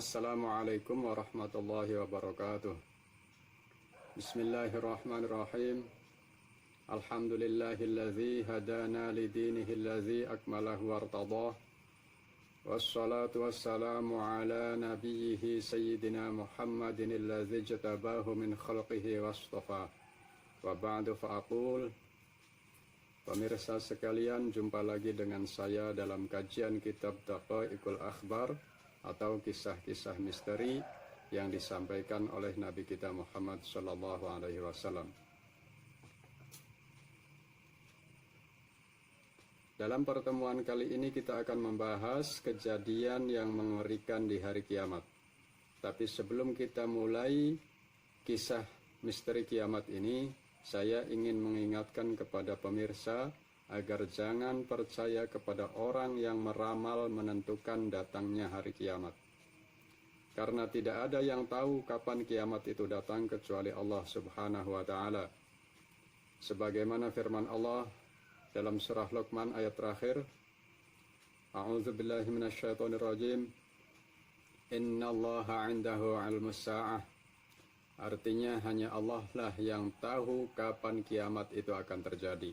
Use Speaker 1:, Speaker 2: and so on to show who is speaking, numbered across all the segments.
Speaker 1: Assalamualaikum warahmatullahi wabarakatuh. Bismillahirrahmanirrahim. Alhamdulillahilladzi hadana lidinihi alladzi akmalahu wartadah. Wassalatu wassalamu ala nabiyhi sayyidina Muhammadin alladzi jatabahu min khalqihi wastafa. Wa ba'du fa'aqul. Pemirsa sekalian, jumpa lagi dengan saya dalam kajian kitab Daqaiqul Akhbar atau kisah-kisah misteri yang disampaikan oleh Nabi kita Muhammad sallallahu alaihi wasallam. Dalam pertemuan kali ini kita akan membahas kejadian yang mengerikan di hari kiamat. Tapi sebelum kita mulai kisah misteri kiamat ini, saya ingin mengingatkan kepada pemirsa agar jangan percaya kepada orang yang meramal menentukan datangnya hari kiamat. Karena tidak ada yang tahu kapan kiamat itu datang kecuali Allah Subhanahu wa taala. Sebagaimana firman Allah dalam surah Luqman ayat terakhir, A'udzubillahi minasyaitonirrajim. Innallaha 'indahu 'ilmus sa'ah. Artinya hanya Allah lah yang tahu kapan kiamat itu akan terjadi.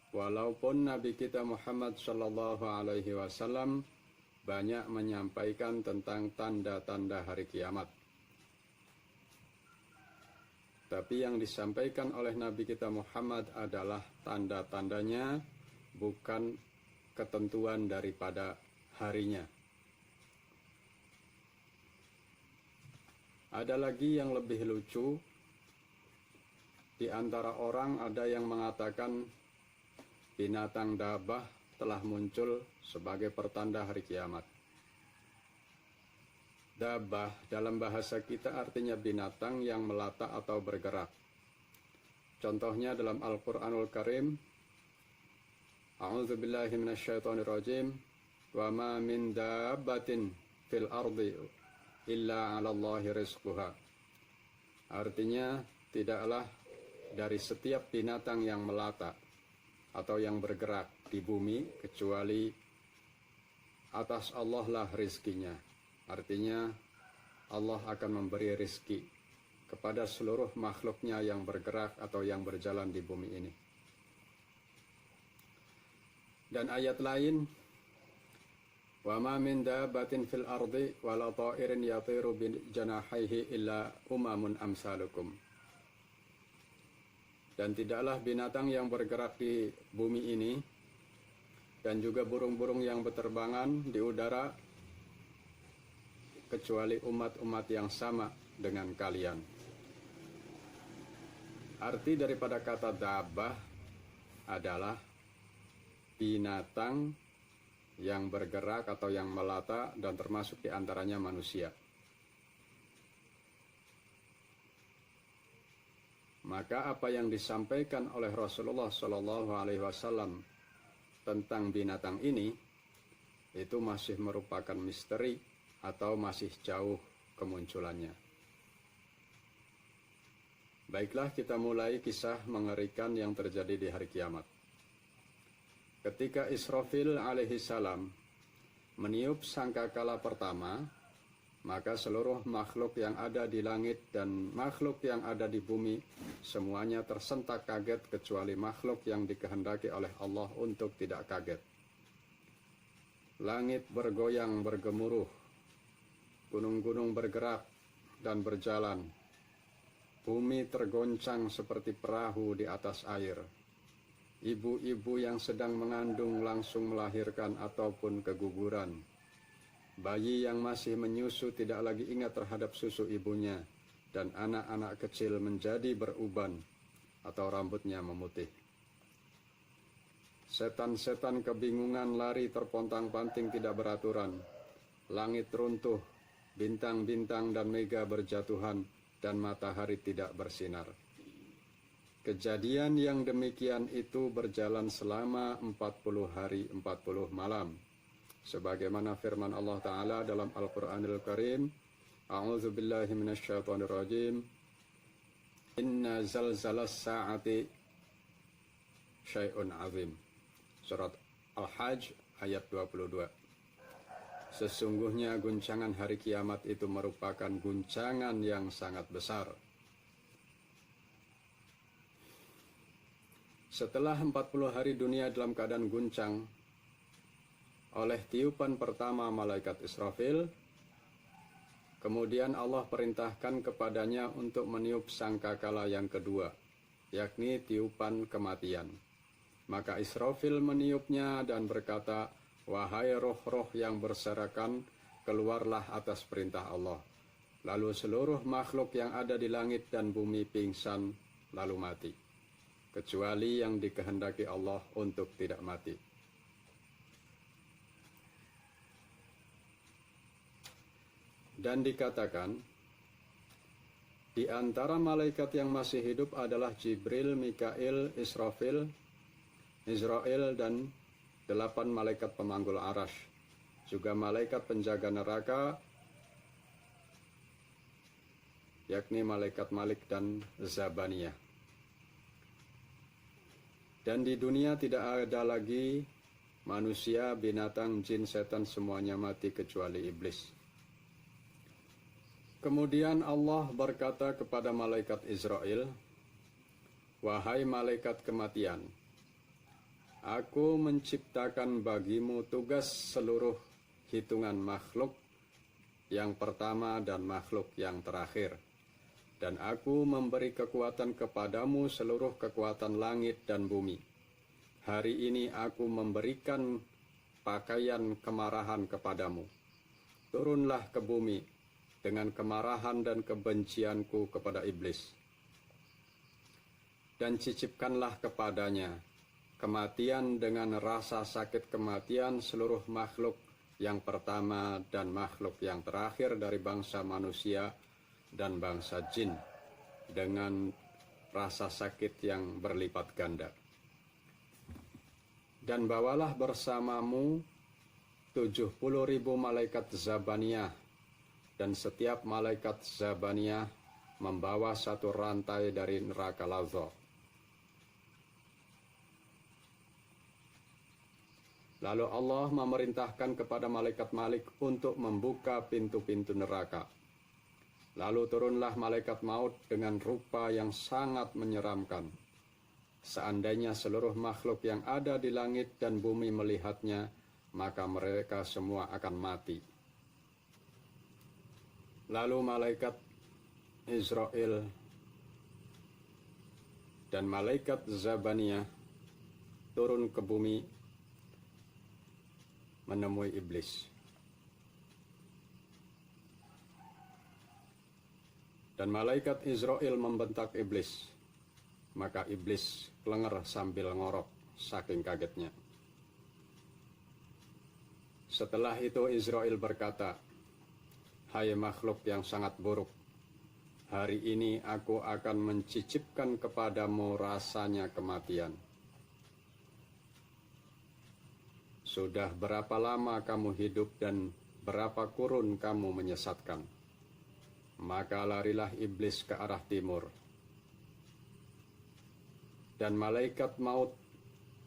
Speaker 1: Walaupun Nabi kita Muhammad sallallahu alaihi wasallam banyak menyampaikan tentang tanda-tanda hari kiamat, tapi yang disampaikan oleh Nabi kita Muhammad adalah tanda-tandanya, bukan ketentuan daripada harinya. Ada lagi yang lebih lucu. Di antara orang ada yang mengatakan binatang dabah telah muncul sebagai pertanda hari kiamat. Dabah dalam bahasa kita artinya binatang yang melata atau bergerak. Contohnya dalam Al-Quranul Karim, A'udzubillahi minasyaitonirrajim, wa ma min dabbatin fil ardi illa 'alallahi rizquha. Artinya, tidaklah dari setiap binatang yang melata atau yang bergerak di bumi kecuali atas Allah lah rizkinya. Artinya Allah akan memberi rizki kepada seluruh makhluknya yang bergerak atau yang berjalan di bumi ini. Dan ayat lain, wa ma min dabbatin fil ardi wala ta'irin yatiru bi janahihi illa umamun amsalukum. Dan tidaklah binatang yang bergerak di bumi ini dan juga burung-burung yang berterbangan di udara kecuali umat-umat yang sama dengan kalian. Arti daripada kata dabah adalah binatang yang bergerak atau yang melata, dan termasuk di antaranya manusia. Maka apa yang disampaikan oleh Rasulullah Shallallahu Alaihi Wasallam tentang binatang ini itu masih merupakan misteri atau masih jauh kemunculannya. Baiklah, kita mulai kisah mengerikan yang terjadi di hari kiamat. Ketika Israfil alaihi salam meniup sangkakala pertama, maka seluruh makhluk yang ada di langit dan makhluk yang ada di bumi semuanya tersentak kaget kecuali makhluk yang dikehendaki oleh Allah untuk tidak kaget. Langit bergoyang bergemuruh, gunung-gunung bergerak dan berjalan, bumi tergoncang seperti perahu di atas air. Ibu-ibu yang sedang mengandung langsung melahirkan ataupun keguguran. Bayi yang masih menyusu tidak lagi ingat terhadap susu ibunya, dan anak-anak kecil menjadi beruban atau rambutnya memutih. Setan-setan kebingungan lari terpontang-panting tidak beraturan. Langit runtuh, bintang-bintang dan mega berjatuhan, dan matahari tidak bersinar. Kejadian yang demikian itu berjalan selama 40 hari 40 malam. Sebagaimana firman Allah Ta'ala dalam Al-Quranul Karim, A'udzubillahi minasyaitonirrajim, Inna zalzalas sa'ati syai'un azim. Surat Al-Hajj ayat 22. Sesungguhnya guncangan hari kiamat itu merupakan guncangan yang sangat besar. Setelah 40 hari dunia dalam keadaan guncang oleh tiupan pertama malaikat Israfil, kemudian Allah perintahkan kepadanya untuk meniup sangkakala yang kedua, yakni tiupan kematian. Maka Israfil meniupnya dan berkata, "Wahai roh-roh yang berserakan, keluarlah atas perintah Allah." Lalu seluruh makhluk yang ada di langit dan bumi pingsan lalu mati, kecuali yang dikehendaki Allah untuk tidak mati. Dan dikatakan, di antara malaikat yang masih hidup adalah Jibril, Mikail, Israfil, Israel, dan 8 malaikat pemanggul arash, juga malaikat penjaga neraka, yakni malaikat Malik dan Zabaniyah. Dan di dunia tidak ada lagi manusia, binatang, jin, setan, semuanya mati kecuali iblis. Kemudian Allah berkata kepada malaikat Israel, "Wahai malaikat kematian, Aku menciptakan bagimu tugas seluruh hitungan makhluk yang pertama dan makhluk yang terakhir. Dan aku memberi kekuatan kepadamu seluruh kekuatan langit dan bumi. Hari ini aku memberikan pakaian kemarahan kepadamu. Turunlah ke bumi dengan kemarahan dan kebencianku kepada iblis. Dan cicipkanlah kepadanya kematian dengan rasa sakit kematian seluruh makhluk yang pertama dan makhluk yang terakhir dari bangsa manusia dan bangsa jin dengan rasa sakit yang berlipat ganda. Dan bawalah bersamamu 70.000 malaikat Zabaniyah, dan setiap malaikat Zabaniyah membawa satu rantai dari neraka Lazza. Lalu Allah memerintahkan kepada malaikat Malik untuk membuka pintu-pintu neraka. Lalu turunlah malaikat maut dengan rupa yang sangat menyeramkan. Seandainya seluruh makhluk yang ada di langit dan bumi melihatnya, maka mereka semua akan mati. Lalu malaikat Israel dan malaikat Zabaniyah turun ke bumi menemui iblis. Dan malaikat Israel membentak iblis. Maka iblis kelenger sambil ngorok saking kagetnya. Setelah itu Israel berkata, "Hai makhluk yang sangat buruk, hari ini aku akan mencicipkan kepadamu rasanya kematian. Sudah berapa lama kamu hidup dan berapa kurun kamu menyesatkan?" Maka larilah iblis ke arah timur. Dan malaikat maut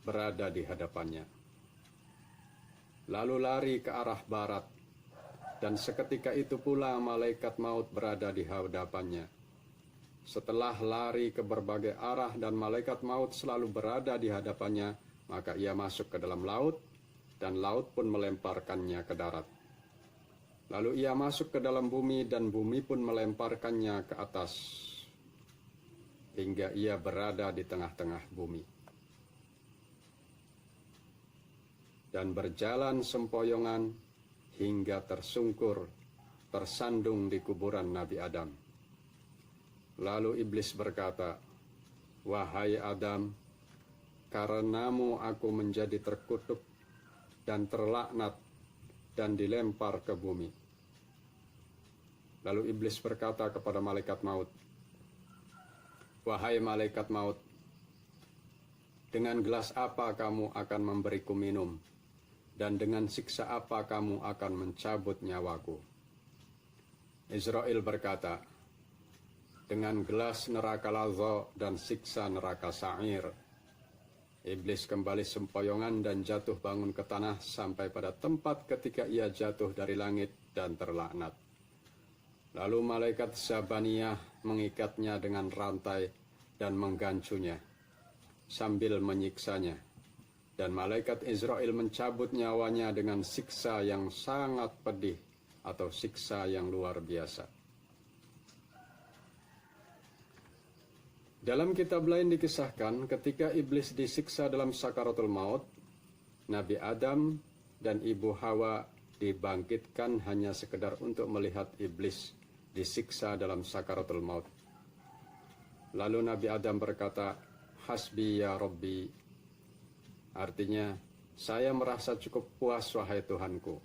Speaker 1: berada di hadapannya. Lalu lari ke arah barat. Dan seketika itu pula malaikat maut berada di hadapannya. Setelah lari ke berbagai arah dan malaikat maut selalu berada di hadapannya, maka ia masuk ke dalam laut, dan laut pun melemparkannya ke darat. Lalu ia masuk ke dalam bumi dan bumi pun melemparkannya ke atas, hingga ia berada di tengah-tengah bumi. Dan berjalan sempoyongan hingga tersungkur, tersandung di kuburan Nabi Adam. Lalu iblis berkata, "Wahai Adam, karenamu aku menjadi terkutuk dan terlaknat dan dilempar ke bumi." Lalu iblis berkata kepada malaikat maut, "Wahai malaikat maut, dengan gelas apa kamu akan memberiku minum, dan dengan siksa apa kamu akan mencabut nyawaku?" Israel berkata, "Dengan gelas neraka Lazza dan siksa neraka Sa'ir." Iblis kembali sempoyongan dan jatuh bangun ke tanah sampai pada tempat ketika ia jatuh dari langit dan terlaknat. Lalu malaikat Zabaniyah mengikatnya dengan rantai dan menggancunya sambil menyiksanya. Dan malaikat Israel mencabut nyawanya dengan siksa yang sangat pedih atau siksa yang luar biasa. Dalam kitab lain dikisahkan ketika iblis disiksa dalam sakaratul maut, Nabi Adam dan Ibu Hawa dibangkitkan hanya sekedar untuk melihat iblis disiksa dalam sakaratul maut. Lalu Nabi Adam berkata, "Hasbi ya Rabbi." Artinya, saya merasa cukup puas wahai Tuhanku.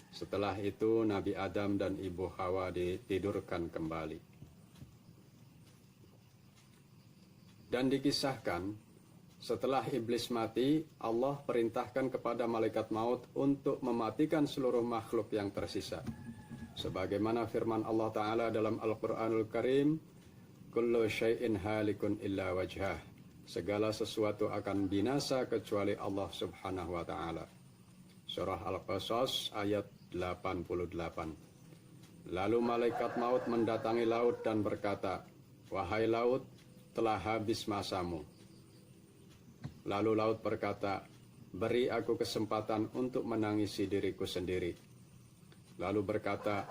Speaker 1: Setelah itu Nabi Adam dan Ibu Hawa ditidurkan kembali. Dan dikisahkan, setelah iblis mati, Allah perintahkan kepada malaikat maut untuk mematikan seluruh makhluk yang tersisa. Sebagaimana firman Allah Ta'ala dalam Al-Quranul Karim, "Kullu syai'in halikun illa wajhah." Segala sesuatu akan binasa kecuali Allah Subhanahu wa Ta'ala. Surah Al-Qasas ayat 88. Lalu malaikat maut mendatangi laut dan berkata, "Wahai laut, telah habis masamu." Lalu laut berkata, "Beri aku kesempatan untuk menangisi diriku sendiri." Lalu berkata,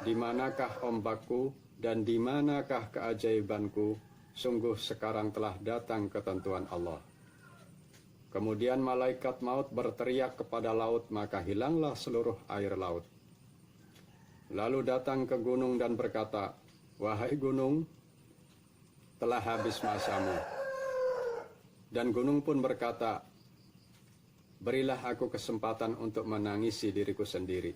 Speaker 1: "Di manakah ombakku dan di manakah keajaibanku? Sungguh sekarang telah datang ketentuan Allah." Kemudian malaikat maut berteriak kepada laut, maka hilanglah seluruh air laut. Lalu datang ke gunung dan berkata, "Wahai gunung, telah habis masamu." Dan gunung pun berkata, "Berilah aku kesempatan untuk menangisi diriku sendiri."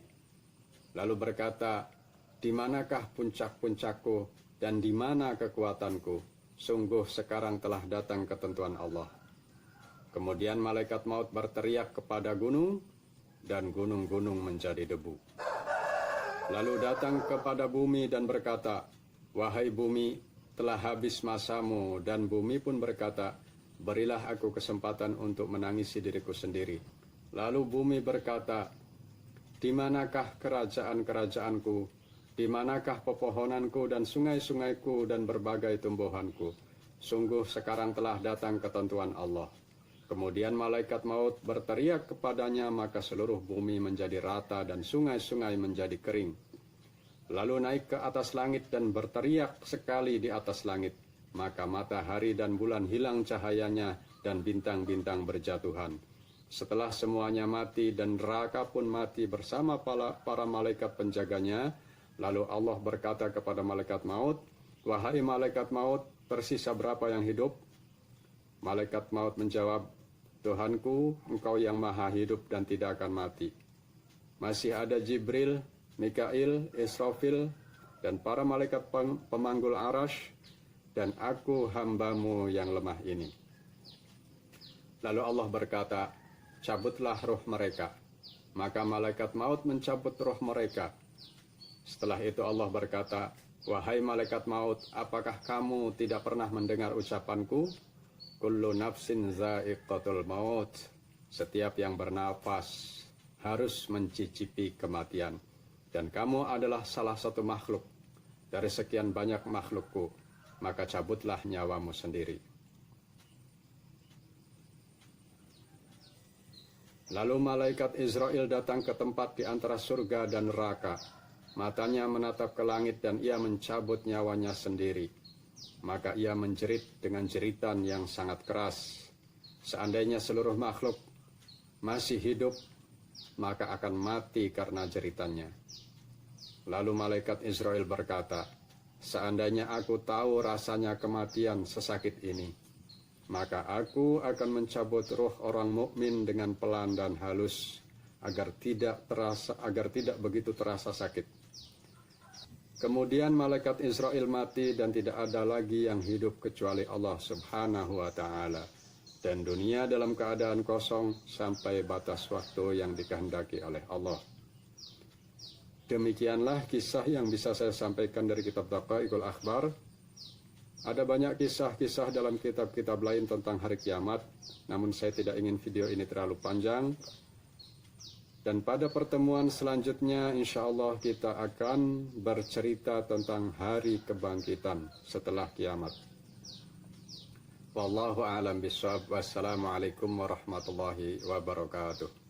Speaker 1: Lalu berkata, "Di manakah puncak-puncakku dan di mana kekuatanku? Sungguh sekarang telah datang ketentuan Allah." Kemudian malaikat maut berteriak kepada gunung, dan gunung-gunung menjadi debu. Lalu datang kepada bumi dan berkata, "Wahai bumi, telah habis masamu." Dan bumi pun berkata, "Berilah aku kesempatan untuk menangisi diriku sendiri." Lalu bumi berkata, "Di manakah kerajaan-kerajaanku? Di manakah pepohonanku dan sungai-sungaiku dan berbagai tumbuhanku? Sungguh sekarang telah datang ketentuan Allah." Kemudian malaikat maut berteriak kepadanya, maka seluruh bumi menjadi rata dan sungai-sungai menjadi kering. Lalu naik ke atas langit dan berteriak sekali di atas langit, maka matahari dan bulan hilang cahayanya dan bintang-bintang berjatuhan. Setelah semuanya mati dan neraka pun mati bersama para malaikat penjaganya, lalu Allah berkata kepada malaikat maut, "Wahai malaikat maut, tersisa berapa yang hidup?" Malaikat maut menjawab, "Tuhanku, Engkau yang maha hidup dan tidak akan mati. Masih ada Jibril, Mikail, Israfil, dan para malaikat pemanggul arash, dan aku hambamu yang lemah ini." Lalu Allah berkata, "Cabutlah roh mereka." Maka malaikat maut mencabut roh mereka. Setelah itu Allah berkata, "Wahai malaikat maut, apakah kamu tidak pernah mendengar ucapanku? Kullu nafsin za'iqatul maut." Setiap yang bernafas harus mencicipi kematian. Dan kamu adalah salah satu makhluk dari sekian banyak makhlukku, maka cabutlah nyawamu sendiri. Lalu malaikat Israel datang ke tempat di antara surga dan neraka. Matanya menatap ke langit dan ia mencabut nyawanya sendiri. Maka ia menjerit dengan jeritan yang sangat keras. Seandainya seluruh makhluk masih hidup, maka akan mati karena jeritannya. Lalu malaikat Israel berkata, "Seandainya aku tahu rasanya kematian sesakit ini, maka aku akan mencabut ruh orang mukmin dengan pelan dan halus agar tidak begitu terasa sakit." Kemudian malaikat Israel mati dan tidak ada lagi yang hidup kecuali Allah Subhanahu wa Ta'ala. Dan dunia dalam keadaan kosong sampai batas waktu yang dikehendaki oleh Allah. Demikianlah kisah yang bisa saya sampaikan dari kitab Daqaiqul Akhbar. Ada banyak kisah-kisah dalam kitab-kitab lain tentang hari kiamat, namun saya tidak ingin video ini terlalu panjang. Dan pada pertemuan selanjutnya, insya Allah kita akan bercerita tentang hari kebangkitan setelah kiamat. Wallahu a'lam bishawab. Wassalamualaikum warahmatullahi wabarakatuh.